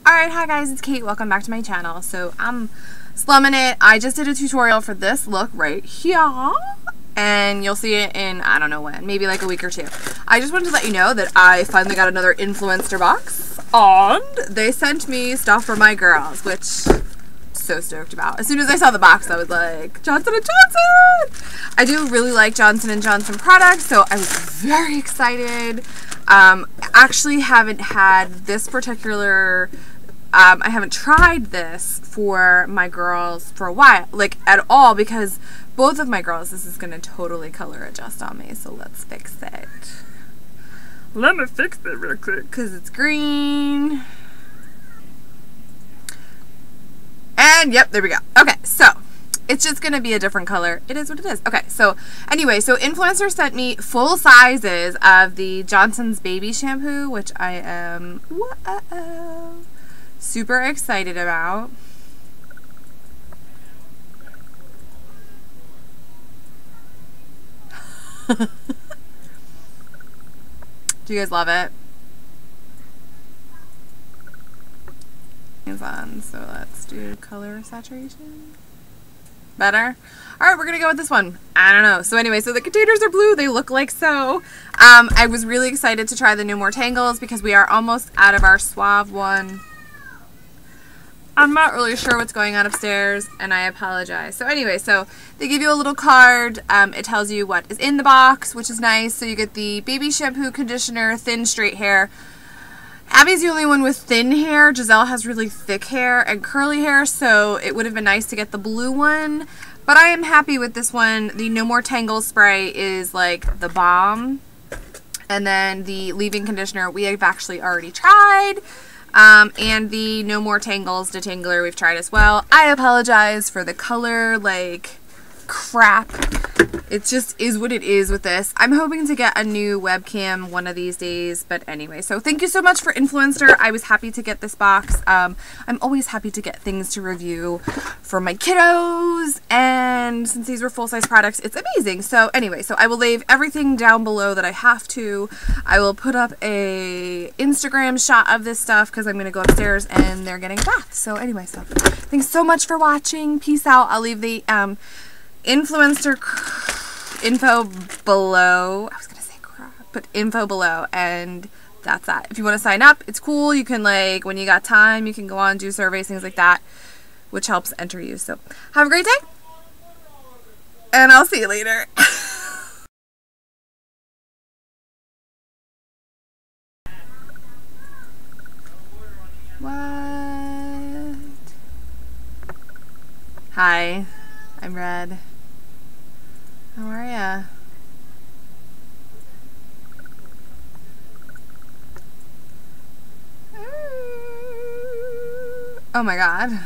Alright, hi guys, it's Kate. Welcome back to my channel. So I'm slumming it. I just did a tutorial for this look right here. And you'll see it in, I don't know when, maybe like a week or two. I just wanted to let you know that I finally got another Influenster box. And they sent me stuff for my girls, which I'm so stoked about. As soon as I saw the box, I was like, Johnson & Johnson! I do really like Johnson & Johnson products, so I was very excited. Actually haven't had this particular, I haven't tried this for my girls for a while, like at all, because both of my girls, this is going to totally color adjust on me, so let's fix it. Let me fix it real quick, because it's green. And yep, there we go. Okay, so it's just going to be a different color. It is what it is. Okay, so anyway, so Influencer sent me full sizes of the Johnson's Baby Shampoo, which I am super excited about. Do you guys love it? Hands on, so let's do color saturation. Better? Alright, we're gonna go with this one. I don't know. So anyway, so the containers are blue. They look like so. I was really excited to try the No More Tangles because we are almost out of our Suave one. I'm not really sure what's going on upstairs, and I apologize. So anyway, so they give you a little card. It tells you what is in the box, which is nice. So you get the baby shampoo, conditioner, thin straight hair. Abby's the only one with thin hair. Giselle has really thick hair and curly hair, so it would have been nice to get the blue one. But I am happy with this one. The No More Tangles spray is like the bomb. And then the leave-in conditioner we have actually already tried. And the No More Tangles detangler we've tried as well. I apologize for the color, like, crap. It just is what it is with this. I'm hoping to get a new webcam one of these days, but anyway. So thank you so much for Influencer. I was happy to get this box. I'm always happy to get things to review for my kiddos, and since these were full-size products, it's amazing. So anyway, so I will leave everything down below that I have to. I will put up a Instagram shot of this stuff because I'm going to go upstairs and they're getting a bath. So anyway, so thanks so much for watching. Peace out. I'll leave the Influencer info below. I was gonna say crap, but info below, and that's that. If you want to sign up, it's cool. You can, like, when you got time, you can go on, do surveys, things like that, which helps enter you. So have a great day, and I'll see you later. What? Hi, I'm Red. How are ya? Oh my god.